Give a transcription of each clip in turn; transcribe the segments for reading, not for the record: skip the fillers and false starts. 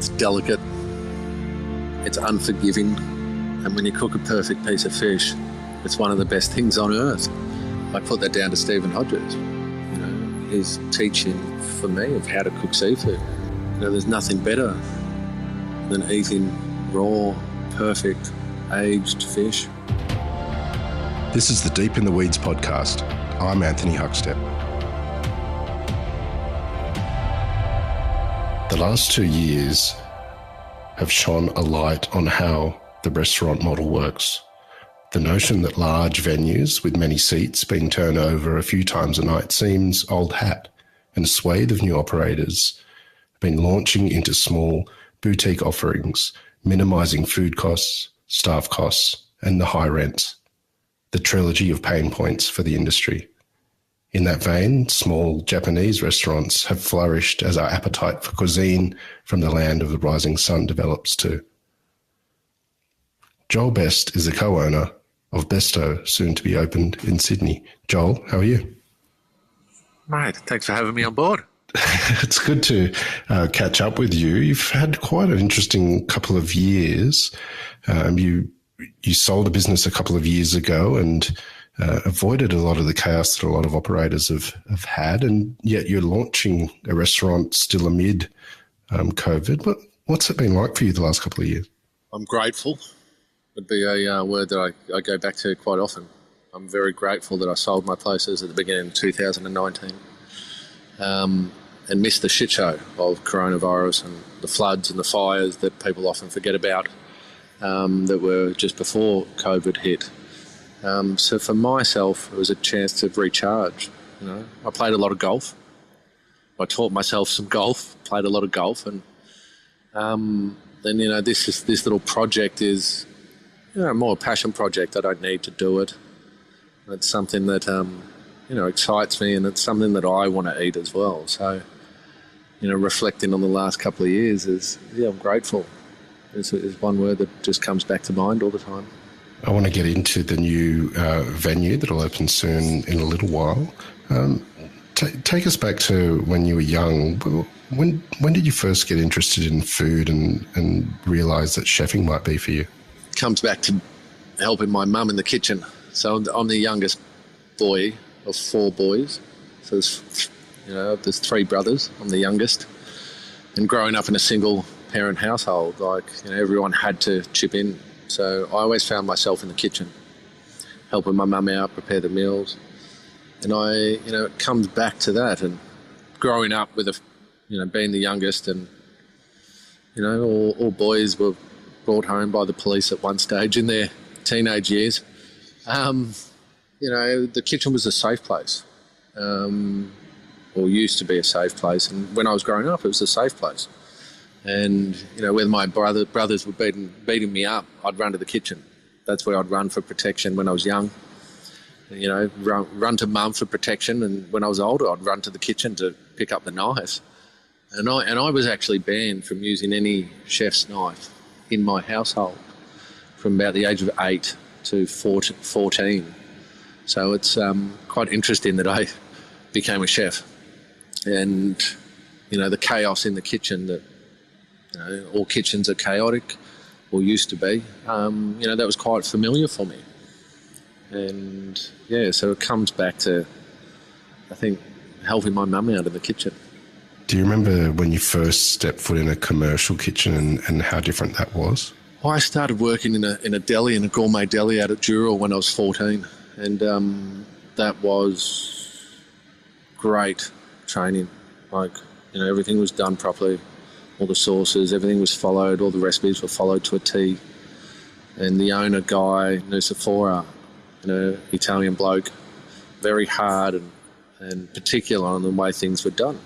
It's delicate. It's unforgiving. And when you cook a perfect piece of fish, it's one of the best things on earth. I put that down to Stephen Hodges. His teaching for me of how to cook seafood. There's nothing better than eating raw, perfect, aged fish. This is the Deep in the Weeds podcast. I'm Anthony Huckstep. The last 2 years have shone a light on how the restaurant model works. The notion that large venues with many seats being turned over a few times a night seems old hat, and a swathe of new operators have been launching into small boutique offerings, minimising food costs, staff costs, and the high rents. The trilogy of pain points for the industry. In that vein, small Japanese restaurants have flourished as our appetite for cuisine from the land of the rising sun develops too. Joel Best is the co-owner of Besuto, soon to be opened in Sydney. Joel, how are you? Mate, thanks for having me on board. It's good to catch up with you. You've had quite an interesting couple of years. You sold a business a couple of years ago and avoided a lot of the chaos that a lot of operators have had, and yet you're launching a restaurant still amid COVID. What's it been like for you the last couple of years? I'm grateful. Would be a word that I go back to quite often. I'm very grateful that I sold my places at the beginning of 2019 and missed the shit show of coronavirus and the floods and the fires that people often forget about that were just before COVID hit. So for myself, it was a chance to recharge. I played a lot of golf. I taught myself some golf, played a lot of golf, and then this little project is more a passion project. I don't need to do it. It's something that excites me, and it's something that I want to eat as well. So reflecting on the last couple of years I'm grateful. Is one word that just comes back to mind all the time. I want to get into the new venue that'll open soon in a little while. Take us back to when you were young. When did you first get interested in food and realise that chefing might be for you? It comes back to helping my mum in the kitchen. So I'm the youngest boy of 4 boys. So there's 3 brothers. I'm the youngest. And growing up in a single parent household, everyone had to chip in. So I always found myself in the kitchen, helping my mum out, prepare the meals. And it comes back to that. And growing up with being the youngest, and, all boys were brought home by the police at one stage in their teenage years. The kitchen was a safe place, or used to be a safe place. And when I was growing up, it was a safe place. And, when my brothers were beating me up, I'd run to the kitchen. That's where I'd run for protection when I was young. Run to mum for protection. And when I was older, I'd run to the kitchen to pick up the knife. And I was actually banned from using any chef's knife in my household from about the age of 8 to 14. So it's quite interesting that I became a chef. And, the chaos in the kitchen that, all kitchens are chaotic, or used to be. That was quite familiar for me. And, so it comes back to, I think, helping my mum out in the kitchen. Do you remember when you first stepped foot in a commercial kitchen and how different that was? I started working in a deli, in a gourmet deli out at Dural when I was 14. And that was great training. Everything was done properly. All the sauces, everything was followed, all the recipes were followed to a T. And the owner guy, Nusafora, Italian bloke, very hard and particular on the way things were done.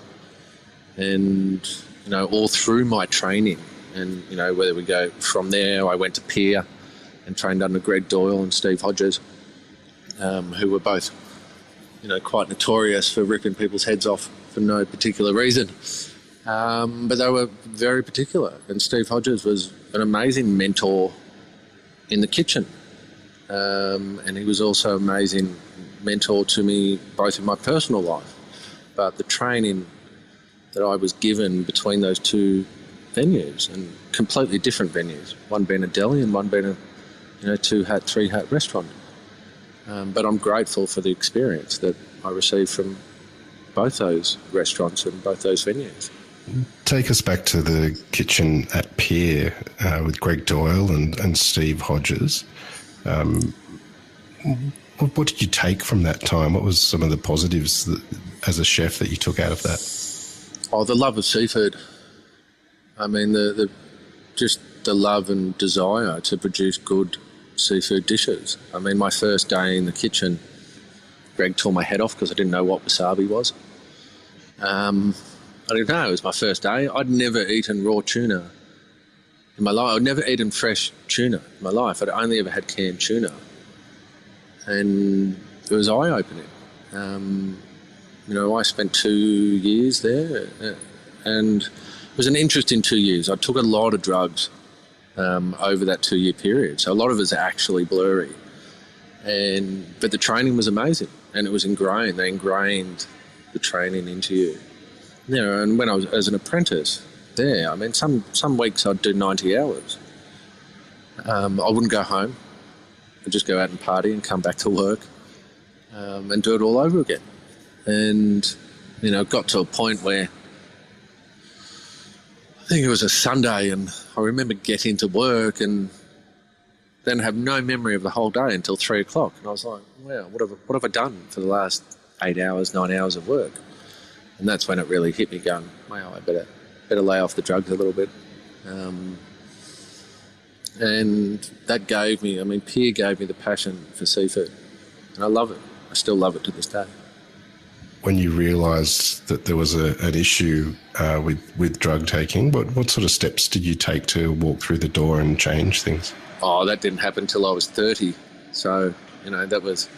And, all through my training, and, whether we go from there, I went to Pier and trained under Greg Doyle and Steve Hodges, who were both, quite notorious for ripping people's heads off for no particular reason. But they were very particular. And Steve Hodges was an amazing mentor in the kitchen. And he was also an amazing mentor to me, both in my personal life. But the training that I was given between those two venues, and completely different venues. One being a deli and one being a 2-hat, 3-hat restaurant. But I'm grateful for the experience that I received from both those restaurants and both those venues. Take us back to the kitchen at Pier with Greg Doyle and Steve Hodges. What did you take from that time? What was some of the positives as a chef that you took out of that? Oh, the love of seafood. I mean, just the love and desire to produce good seafood dishes. I mean, my first day in the kitchen, Greg tore my head off because I didn't know what wasabi was. I didn't know. It was my first day. I'd never eaten raw tuna in my life. I'd never eaten fresh tuna in my life. I'd only ever had canned tuna. And it was eye-opening. I spent 2 years there, and it was an interesting 2 years. I took a lot of drugs over that 2-year period, so a lot of it's actually blurry. But the training was amazing, and it was ingrained. They ingrained the training into you. And when I was as an apprentice there, I mean, some weeks I'd do 90 hours. I wouldn't go home. I'd just go out and party and come back to work and do it all over again. And, it got to a point where I think it was a Sunday, and I remember getting to work and then have no memory of the whole day until 3 o'clock. And I was like, wow, what have I done for the last 8 hours, 9 hours of work? And that's when it really hit me going, wow, I better lay off the drugs a little bit. And that Pier gave me the passion for seafood. And I love it. I still love it to this day. When you realised that there was an issue with drug taking, what sort of steps did you take to walk through the door and change things? Oh, that didn't happen till I was 30. So, that was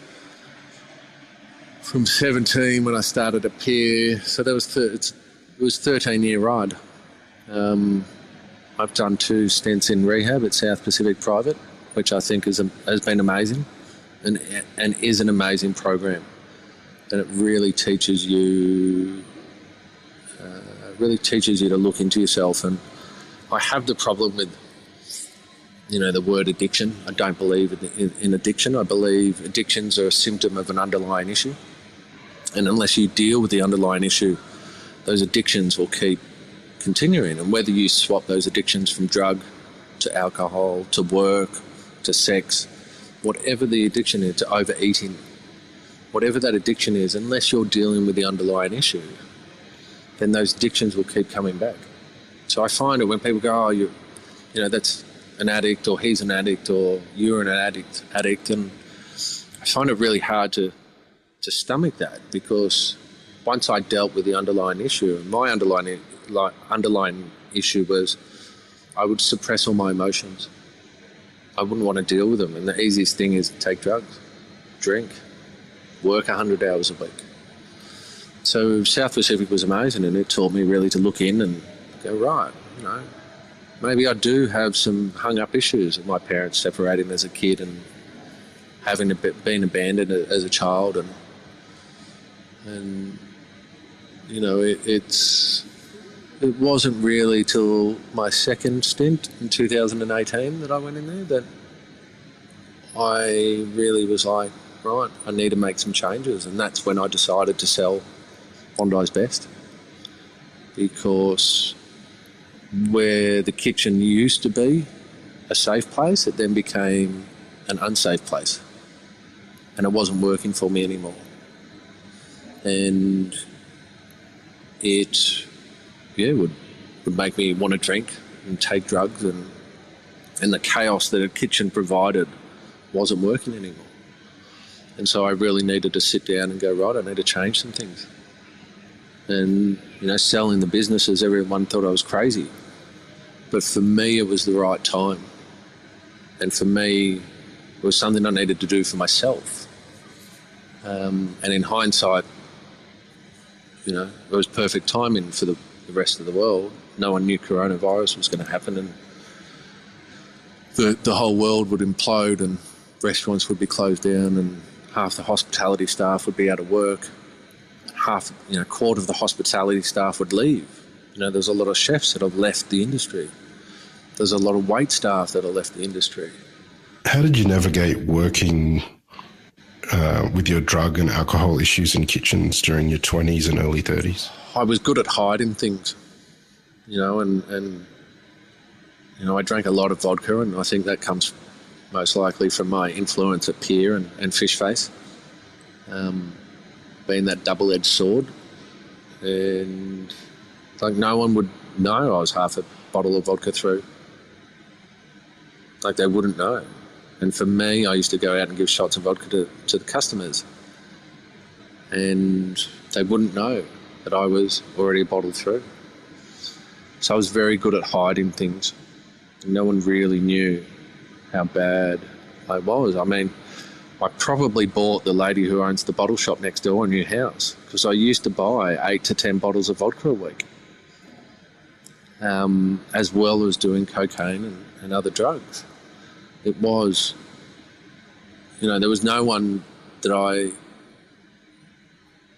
from 17 when I started at Pier. So that was it was a 13-year ride. I've done 2 stints in rehab at South Pacific Private, which I think has been amazing and is an amazing program. And it really teaches you to look into yourself. And I have the problem with, the word addiction. I don't believe in addiction. I believe addictions are a symptom of an underlying issue. And unless you deal with the underlying issue, those addictions will keep continuing. And whether you swap those addictions from drug to alcohol to work to sex, whatever the addiction is, to overeating, whatever that addiction is, unless you're dealing with the underlying issue, then those addictions will keep coming back. So I find it when people go, oh, that's an addict, or he's an addict, or you're an addict, and I find it really hard to stomach that, because once I dealt with the underlying issue, and my underlying issue was I would suppress all my emotions. I wouldn't want to deal with them, and the easiest thing is to take drugs, drink, work 100 hours a week. So South Pacific was amazing, and it taught me really to look in and go, right, maybe I do have some hung-up issues of my parents separating as a kid and having been abandoned as a child, and it wasn't really till my second stint in 2018 that I went in there that I really was like, right, I need to make some changes. And that's when I decided to sell Bondi's Best, because where the kitchen used to be a safe place, it then became an unsafe place, and it wasn't working for me anymore. And it would make me want to drink and take drugs, and the chaos that a kitchen provided wasn't working anymore. And so I really needed to sit down and go, right, I need to change some things. And, selling the businesses, everyone thought I was crazy. But for me, it was the right time. And for me, it was something I needed to do for myself. And in hindsight, it was perfect timing for the rest of the world. No one knew coronavirus was going to happen, and the whole world would implode, and restaurants would be closed down, and half the hospitality staff would be out of work. Quarter of the hospitality staff would leave, There's a lot of chefs that have left the industry. There's a lot of wait staff that have left the industry. How did you navigate working with your drug and alcohol issues in kitchens during your 20s and early 30s? I was good at hiding things, and I drank a lot of vodka, and I think that comes most likely from my influence at Pier and Fish Face, being that double-edged sword. And like no one would know I was half a bottle of vodka through. Like they wouldn't know. And for me, I used to go out and give shots of vodka to the customers, and they wouldn't know that I was already a bottle through. So I was very good at hiding things. No one really knew how bad I was. I mean, I probably bought the lady who owns the bottle shop next door a new house, because I used to buy 8 to 10 bottles of vodka a week, as well as doing cocaine and other drugs. It was, there was no one that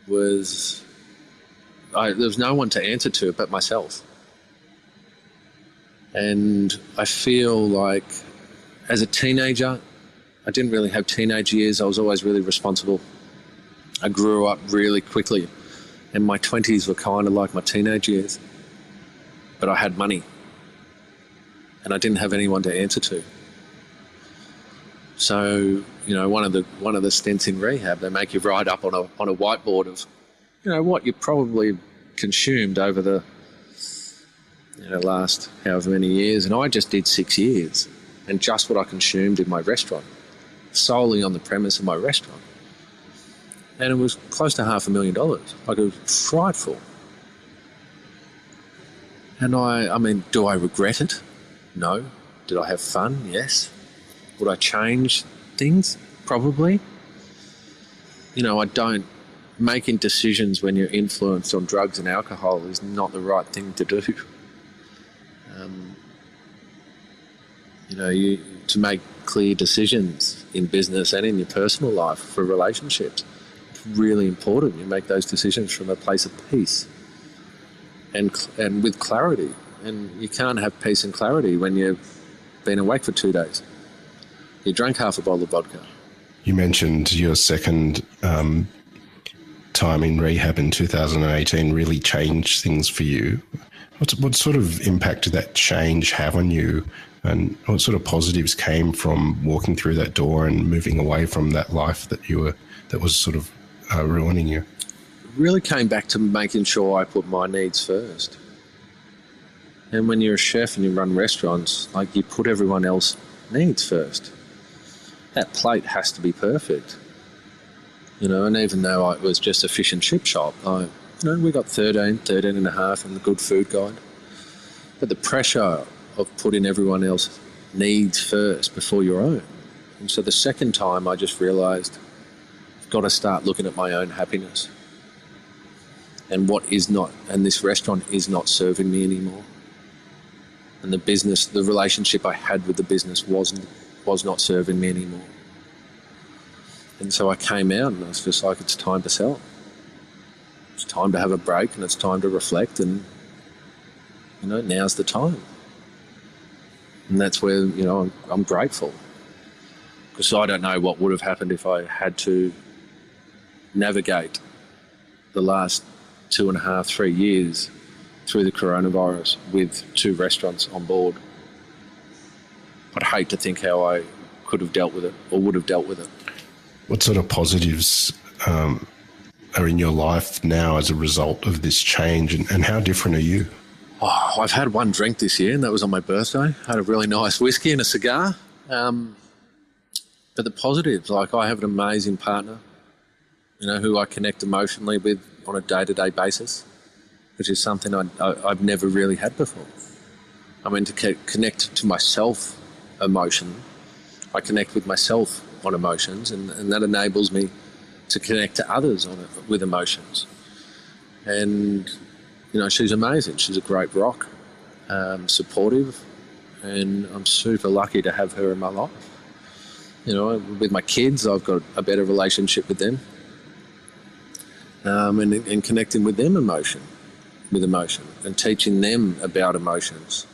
there was no one to answer to but myself. And I feel like as a teenager, I didn't really have teenage years. I was always really responsible. I grew up really quickly, and my 20s were kind of like my teenage years. But I had money, and I didn't have anyone to answer to. So, one of the stints in rehab, they make you write up on a whiteboard of, what you probably consumed over the last however many years. And I just did 6 years, and just what I consumed in my restaurant, solely on the premise of my restaurant. And it was close to $500,000. Like, it was frightful. And I mean, do I regret it? No. Did I have fun? Yes. Would I change things? Probably. I don't. Making decisions when you're influenced on drugs and alcohol is not the right thing to do. To make clear decisions in business and in your personal life for relationships, it's really important. You make those decisions from a place of peace and with clarity. And you can't have peace and clarity when you've been awake for 2 days. You drank half a bottle of vodka. You mentioned your second time in rehab in 2018 really changed things for you. What sort of impact did that change have on you, and what sort of positives came from walking through that door and moving away from that life that was sort of ruining you? It really came back to making sure I put my needs first. And when you're a chef and you run restaurants, like, you put everyone else's needs first. That plate has to be perfect. And even though it was just a fish and chip shop, we got 13 and a half in the good food guide. But the pressure of putting everyone else's needs first before your own. And so the second time I just realised I've got to start looking at my own happiness. And this restaurant is not serving me anymore. And the relationship I had with the business was not serving me anymore. And so I came out and I was just like, it's time to sell. It's time to have a break, and it's time to reflect, and, now's the time. And that's where, I'm grateful. Because I don't know what would have happened if I had to navigate the last 2.5, 3 years through the coronavirus with 2 restaurants on board. I'd hate to think how I could have dealt with it or would have dealt with it. What sort of positives are in your life now as a result of this change, and how different are you? Oh, I've had one drink this year, and that was on my birthday. I had a really nice whiskey and a cigar. But the positives, like, I have an amazing partner, who I connect emotionally with on a day-to-day basis, which is something I've never really had before. I mean, to connect to myself emotion, I connect with myself on emotions, and that enables me to connect to others with emotions. And, she's amazing. She's a great rock, supportive, and I'm super lucky to have her in my life. With my kids, I've got a better relationship with them, and connecting with them emotion. with emotion and teaching them about emotions.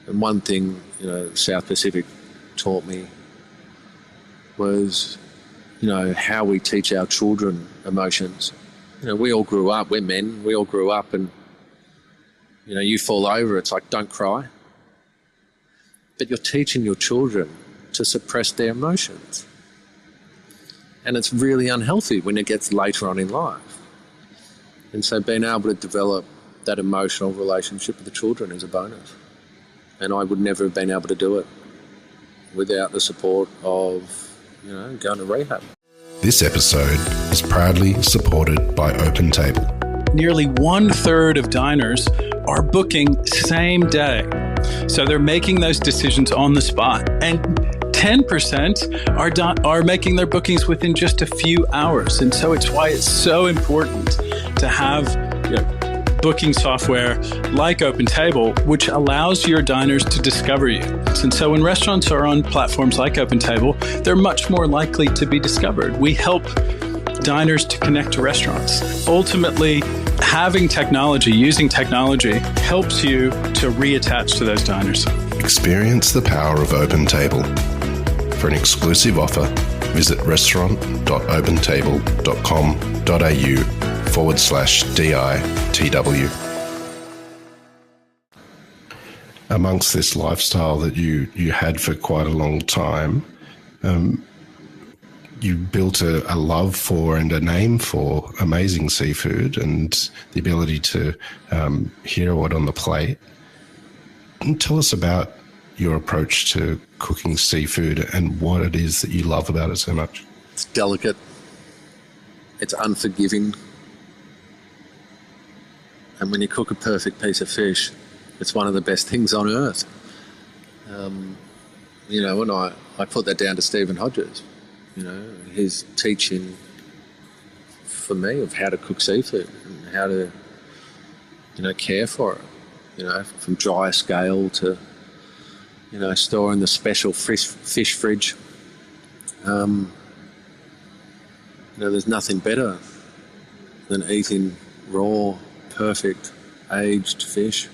And one thing, South Pacific taught me was, how we teach our children emotions. We all grew up, we're men, we all grew up and, you fall over, it's like, don't cry. But you're teaching your children to suppress their emotions. And it's really unhealthy when it gets later on in life. And so being able to develop that emotional relationship with the children is a bonus. And I would never have been able to do it without the support of, going to rehab. This episode is proudly supported by OpenTable. Nearly 1/3 of diners are booking same day. So they're making those decisions on the spot. And 10% are making their bookings within just a few hours. And so it's why it's so important to have booking software like OpenTable, which allows your diners to discover you. And so when restaurants are on platforms like OpenTable, they're much more likely to be discovered. We help diners to connect to restaurants. Ultimately, having technology, using technology, helps you to reattach to those diners. Experience the power of OpenTable. For an exclusive offer, visit restaurant.opentable.com.au/DITW. Amongst this lifestyle that you had for quite a long time, you built a love for and a name for amazing seafood and the ability to hero it on the plate. And tell us about your approach to cooking seafood and what it is that you love about it so much. It's delicate. It's unforgiving. And when you cook a perfect piece of fish, it's one of the best things on earth. And I put that down to Stephen Hodges. His teaching for me of how to cook seafood and how to, care for it, from dry scale to, storing the special fish fridge. There's nothing better than eating raw, perfect, aged fish,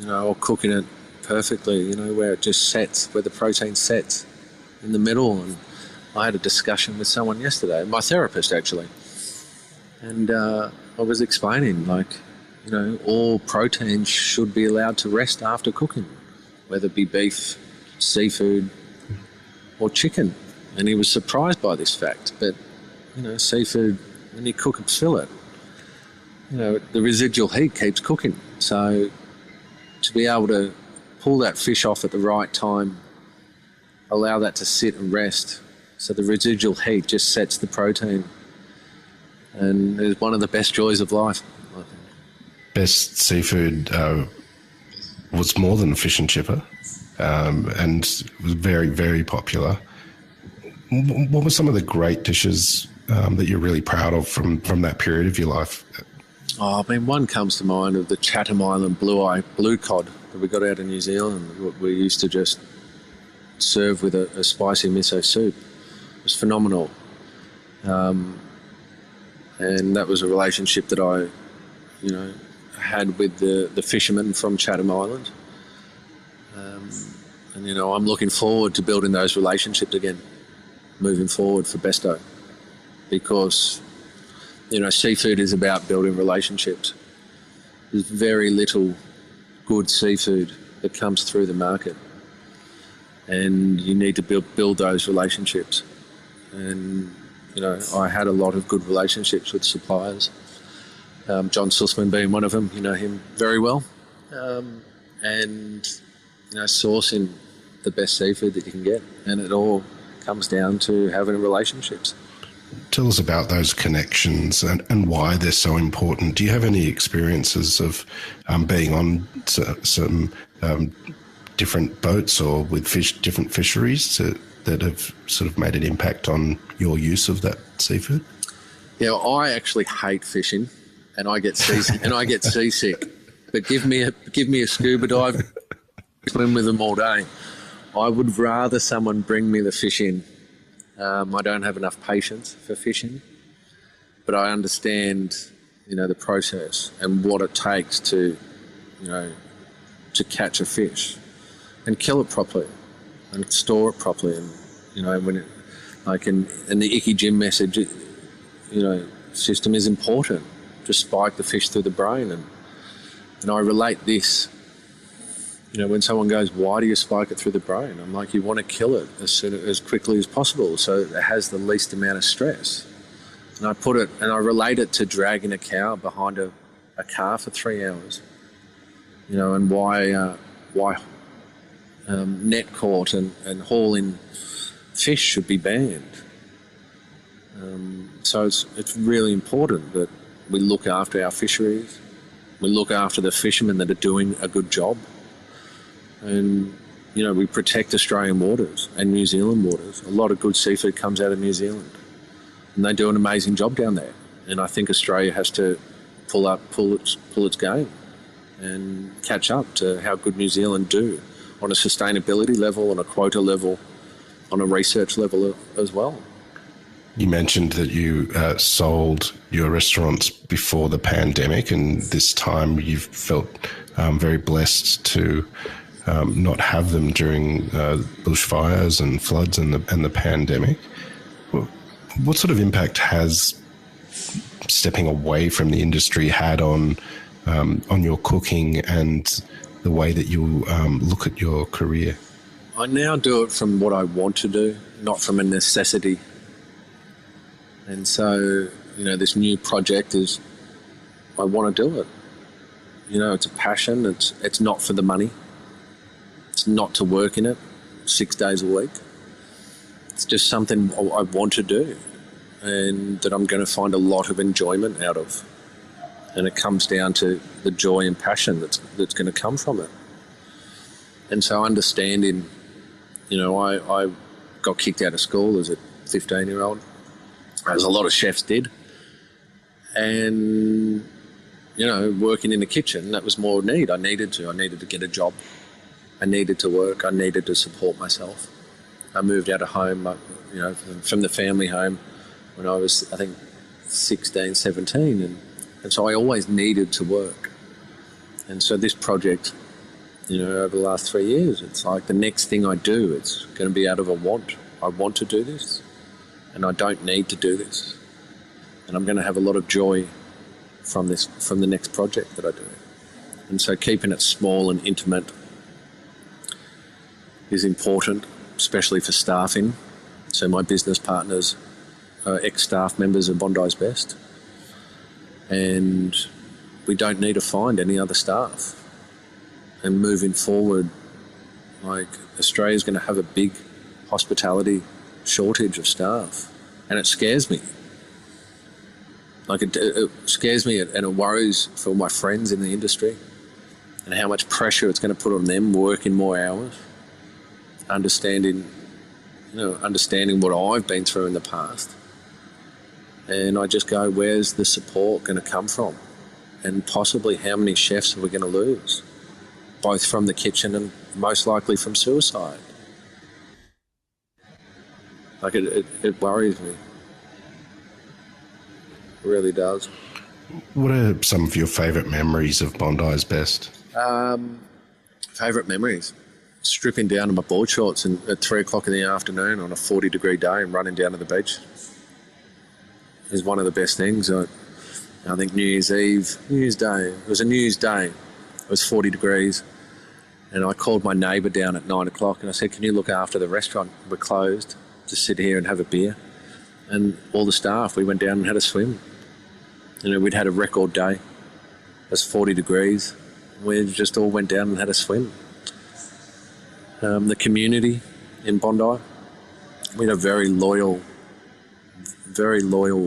or cooking it perfectly, where it just sets, where the protein sets in the middle. And I had a discussion with someone yesterday, my therapist actually, and I was explaining all proteins should be allowed to rest after cooking, whether it be beef, seafood or chicken. And he was surprised by this fact. But seafood, when you cook a fillet, the residual heat keeps cooking. So to be able to pull that fish off at the right time, allow that to sit and rest, so the residual heat just sets the protein, and it's one of the best joys of life, I think. Best seafood was more than a fish and chipper, and was very, very popular. What were some of the great dishes that you're really proud of from that period of your life? One comes to mind of the Chatham Island blue cod that we got out of New Zealand. We used to just serve with a spicy miso soup. It was phenomenal. And that was a relationship that I, had with the fishermen from Chatham Island. And I'm looking forward to building those relationships again, moving forward for Besto, because seafood is about building relationships. There's very little good seafood that comes through the market, and you need to build those relationships. And I had a lot of good relationships with suppliers, John Sussman being one of them. You know him very well, and sourcing the best seafood that you can get, and it all comes down to having relationships. Tell us about those connections and why they're so important. Do you have any experiences of being on some different boats or with different fisheries that have sort of made an impact on your use of that seafood? Yeah, I actually hate fishing, and I get seasick. But give me a scuba dive, swim with them all day. I would rather someone bring me the fish in. I don't have enough patience for fishing, but I understand the process and what it takes to, to catch a fish and kill it properly and store it properly. And, when it, like in the Icky Jim message, system is important to spike the fish through the brain. And I relate this, when someone goes, why do you spike it through the brain? I'm like, you want to kill it as quickly as possible so it has the least amount of stress. And I relate it to dragging a cow behind a car for 3 hours, and why net caught and hauling fish should be banned. So it's really important that we look after our fisheries, we look after the fishermen that are doing a good job, and we protect Australian waters and New Zealand waters. A lot of good seafood comes out of New Zealand, and they do an amazing job down there. And I think Australia has to pull its game and catch up to how good New Zealand do on a sustainability level, on a quota level, on a research level as well. You mentioned that you sold your restaurants before the pandemic, and this time you've felt very blessed to not have them during bushfires and floods and the pandemic. What sort of impact has stepping away from the industry had on your cooking and the way that you look at your career? I now do it from what I want to do, not from a necessity. And so, this new project is, I want to do it. It's a passion. It's not for the money. It's not to work in it 6 days a week. It's just something I want to do and that I'm going to find a lot of enjoyment out of. And it comes down to the joy and passion that's going to come from it. And so understanding, I got kicked out of school as a 15-year-old, as a lot of chefs did. And, working in the kitchen, that was more need. I needed to get a job. I needed to work. I needed to support myself. I moved out of home, from the family home when I was, I think, 16, 17. And so I always needed to work. And so this project, over the last 3 years, it's like the next thing I do, it's going to be out of a want. I want to do this, and I don't need to do this. And I'm going to have a lot of joy from the next project that I do. And so keeping it small and intimate is important, especially for staffing. So my business partners are ex-staff members of Bondi's Best. And we don't need to find any other staff. And moving forward, Australia's going to have a big hospitality shortage of staff, and it scares me. It scares me, and it worries for my friends in the industry, and how much pressure it's going to put on them working more hours, understanding what I've been through in the past. And I just go, where's the support going to come from? And possibly how many chefs are we going to lose? Both from the kitchen and most likely from suicide. It worries me. It really does. What are some of your favourite memories of Bondi's Best? Favourite memories? Stripping down to my board shorts at 3 o'clock in the afternoon on a 40-degree day and running down to the beach is one of the best things. I think New Year's Day, it was a New Year's Day, it was 40 degrees, and I called my neighbour down at 9 o'clock and I said, can you look after the restaurant? We're closed, just sit here and have a beer. And all the staff, we went down and had a swim. We'd had a record day. It was 40 degrees. We just all went down and had a swim. The community in Bondi, we had a very loyal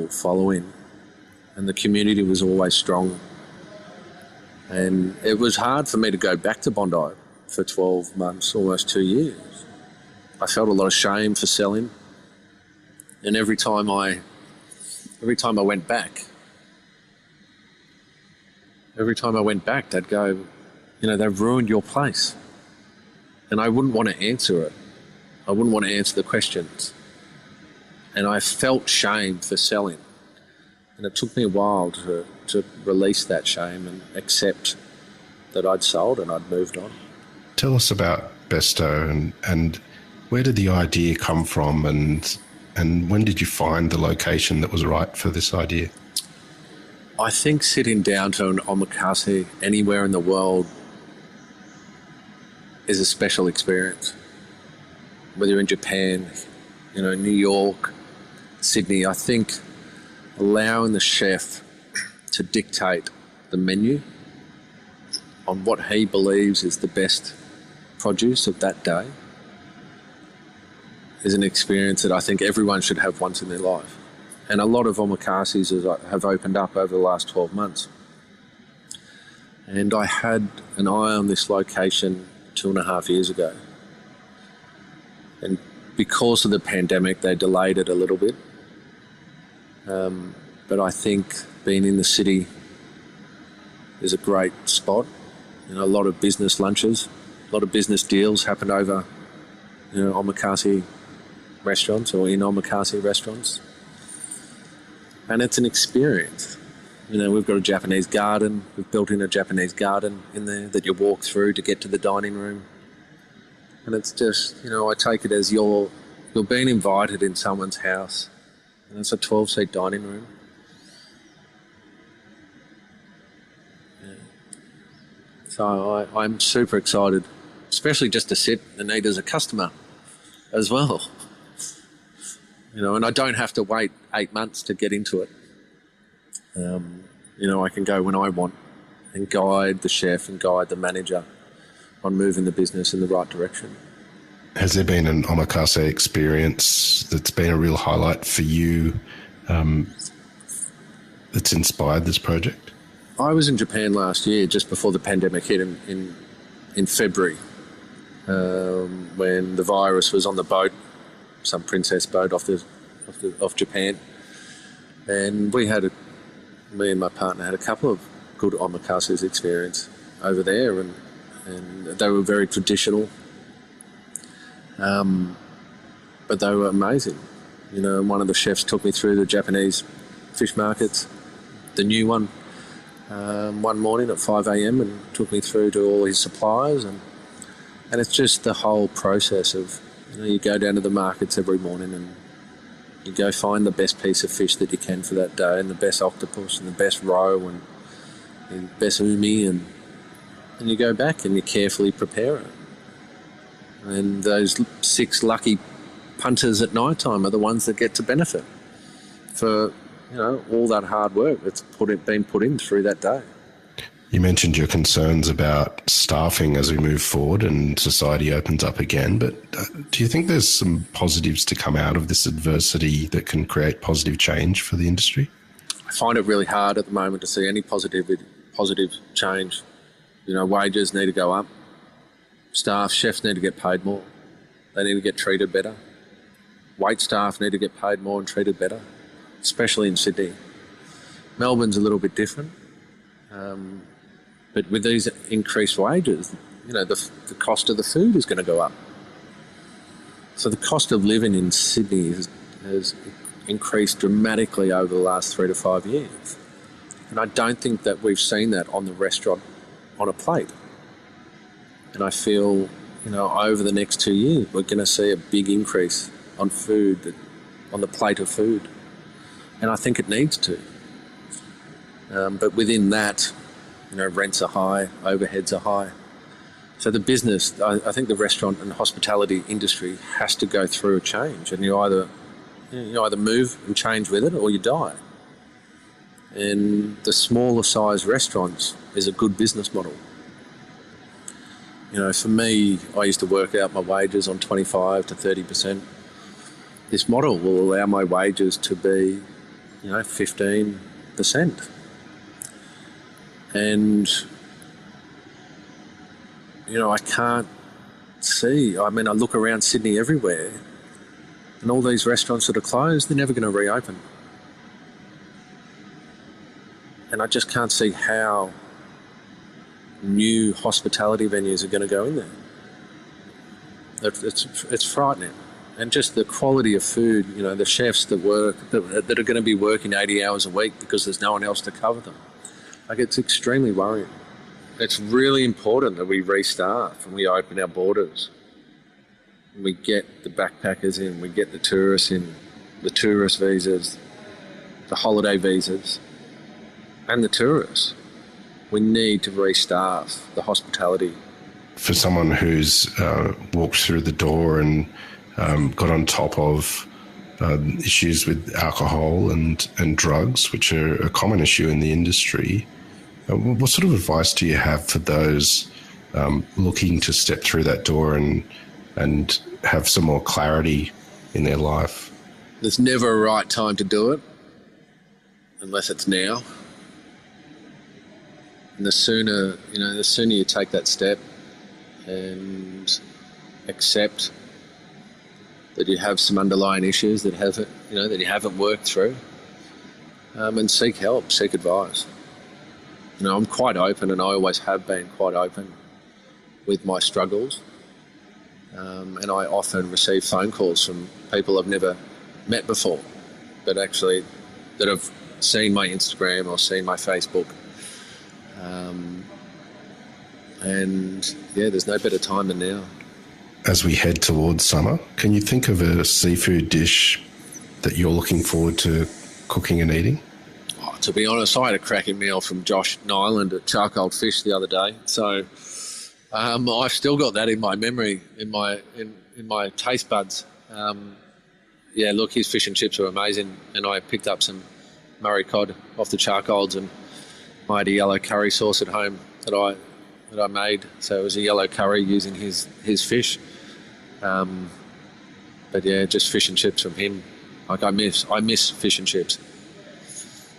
following, and the community was always strong. And it was hard for me to go back to Bondi for 12 months, almost 2 years. I felt a lot of shame for selling, and every time I went back, they'd go, they've ruined your place. And I wouldn't want to answer it. I wouldn't want to answer the questions. And I felt shame for selling. And it took me a while to release that shame and accept that I'd sold and I'd moved on. Tell us about Besuto and where did the idea come from, and when did you find the location that was right for this idea? I think sitting down to an omakase anywhere in the world is a special experience. Whether you're in Japan, New York, Sydney, I think allowing the chef to dictate the menu on what he believes is the best produce of that day is an experience that I think everyone should have once in their life. And a lot of omakases have opened up over the last 12 months. And I had an eye on this location 2.5 years ago. And because of the pandemic, they delayed it a little bit. But I think being in the city is a great spot. A lot of business lunches, a lot of business deals happen over, omakase restaurants or in omakase restaurants. And it's an experience. We've got a Japanese garden. We've built in a Japanese garden in there that you walk through to get to the dining room. And it's just, I take it as you're being invited in someone's house. And it's a 12-seat dining room. Yeah. So I'm super excited, especially just to sit and eat as a customer as well. And I don't have to wait 8 months to get into it. I can go when I want and guide the chef and guide the manager on moving the business in the right direction. Has there been an omakase experience that's been a real highlight for you that's inspired this project? I was in Japan last year, just before the pandemic hit in February, when the virus was on the boat, some princess boat off Japan, and me and my partner had a couple of good omakase experience over there, and they were very traditional, but they were amazing. One of the chefs took me through the Japanese fish markets, the new one, one morning at 5 a.m. and took me through to all his suppliers, and it's just the whole process of, you go down to the markets every morning and you go find the best piece of fish that you can for that day, and the best octopus and the best roe and the best umi, and you go back and you carefully prepare it. And those 6 lucky punters at night time are the ones that get to benefit for all that hard work that's been put in through that day. You mentioned your concerns about staffing as we move forward and society opens up again, but do you think there's some positives to come out of this adversity that can create positive change for the industry? I find it really hard at the moment to see any positive change. Wages need to go up. Staff, chefs need to get paid more. They need to get treated better. Wait staff need to get paid more and treated better, especially in Sydney. Melbourne's a little bit different. But with these increased wages, the cost of the food is going to go up. So the cost of living in Sydney has increased dramatically over the last 3 to 5 years. And I don't think that we've seen that on the restaurant on a plate. And I feel, over the next 2 years, we're going to see a big increase on food, on the plate of food. And I think it needs to. But within that, rents are high, overheads are high. So the business, I think the restaurant and hospitality industry has to go through a change, and you either move and change with it or you die. And the smaller size restaurants is a good business model. For me, I used to work out my wages on 25 to 30%. This model will allow my wages to be, 15%. And, I can't see. I look around Sydney everywhere, and all these restaurants that are closed, they're never going to reopen. And I just can't see how new hospitality venues are going to go in there. It's frightening. And just the quality of food, the chefs that are going to be working 80 hours a week because there's no one else to cover them. Like, it's extremely worrying. It's really important that we restaff and we open our borders. And we get the backpackers in, we get the tourists in, the tourist visas, the holiday visas, and the tourists. We need to restaff the hospitality. For someone who's walked through the door and got on top of issues with alcohol and drugs, which are a common issue in the industry, what sort of advice do you have for those looking to step through that door and have some more clarity in their life? There's never a right time to do it unless it's now. And the sooner you take that step and accept that you have some underlying issues that you haven't worked through, and seek help, seek advice. I'm quite open, and I always have been quite open with my struggles. And I often receive phone calls from people I've never met before, but actually that have seen my Instagram or seen my Facebook. And yeah, there's no better time than now. As we head towards summer, can you think of a seafood dish that you're looking forward to cooking and eating? Oh, to be honest, I had a cracking meal from Josh Nyland at Charcoal Fish the other day. So I've still got that in my memory, in my taste buds. Yeah, look, his fish and chips are amazing. And I picked up some Murray cod off the charcoals, and I had a yellow curry sauce at home that I made. So it was a yellow curry using his fish. But yeah, just fish and chips from him. Like, I miss fish and chips.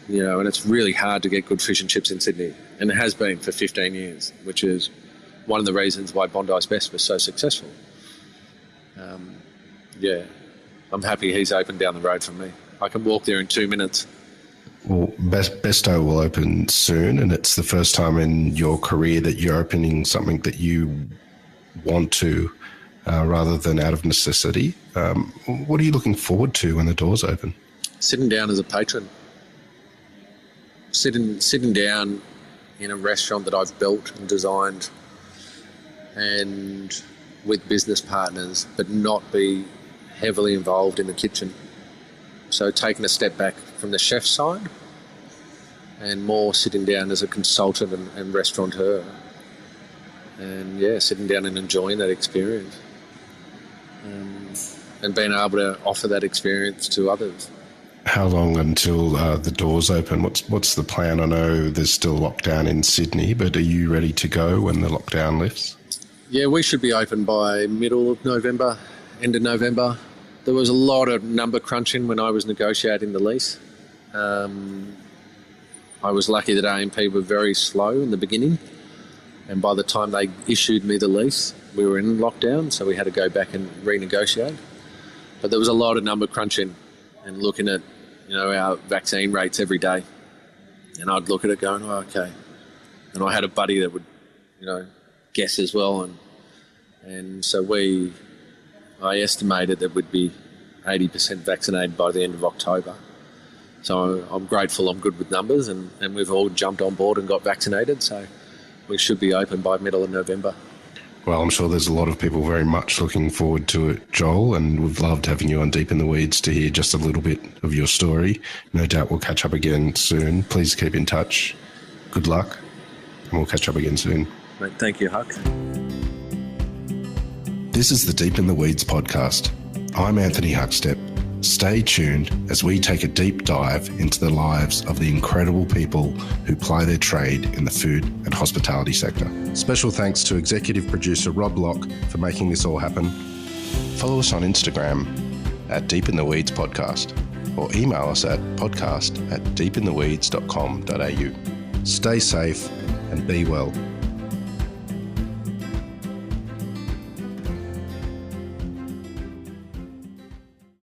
And it's really hard to get good fish and chips in Sydney, and it has been for 15 years, which is one of the reasons why Bondi's Best was so successful. Yeah, I'm happy he's open down the road from me. I can walk there in 2 minutes. Well, Besto will open soon, and it's the first time in your career that you're opening something that you want to, rather than out of necessity. What are you looking forward to when the doors open? Sitting down as a patron. Sitting down in a restaurant that I've built and designed, and with business partners, but not be heavily involved in the kitchen. So taking a step back from the chef's side and more sitting down as a consultant and restaurateur, and yeah, sitting down and enjoying that experience, and being able to offer that experience to others. How long until the doors open? What's the plan? I know there's still lockdown in Sydney, but are you ready to go when the lockdown lifts? Yeah, we should be open by middle of November, end of November. There was a lot of number crunching when I was negotiating the lease. I was lucky that AMP were very slow in the beginning, and by the time they issued me the lease, we were in lockdown, so we had to go back and renegotiate. But there was a lot of number crunching and looking at our vaccine rates every day, and I'd look at it going, oh, okay. And I had a buddy that would guess as well, and so I estimated that we'd be 80% vaccinated by the end of October. So I'm grateful I'm good with numbers, and we've all jumped on board and got vaccinated, so we should be open by middle of November. Well, I'm sure there's a lot of people very much looking forward to it, Joel, and we've loved having you on Deep in the Weeds to hear just a little bit of your story. No doubt we'll catch up again soon. Please keep in touch. Good luck, and we'll catch up again soon. Mate, thank you, Huck. This is the Deep in the Weeds podcast. I'm Anthony Huckstep. Stay tuned as we take a deep dive into the lives of the incredible people who ply their trade in the food and hospitality sector. Special thanks to executive producer Rob Locke for making this all happen. Follow us on Instagram at Deep in the Weeds Podcast, or email us at podcast@deepintheweeds.com.au. Stay safe and be well.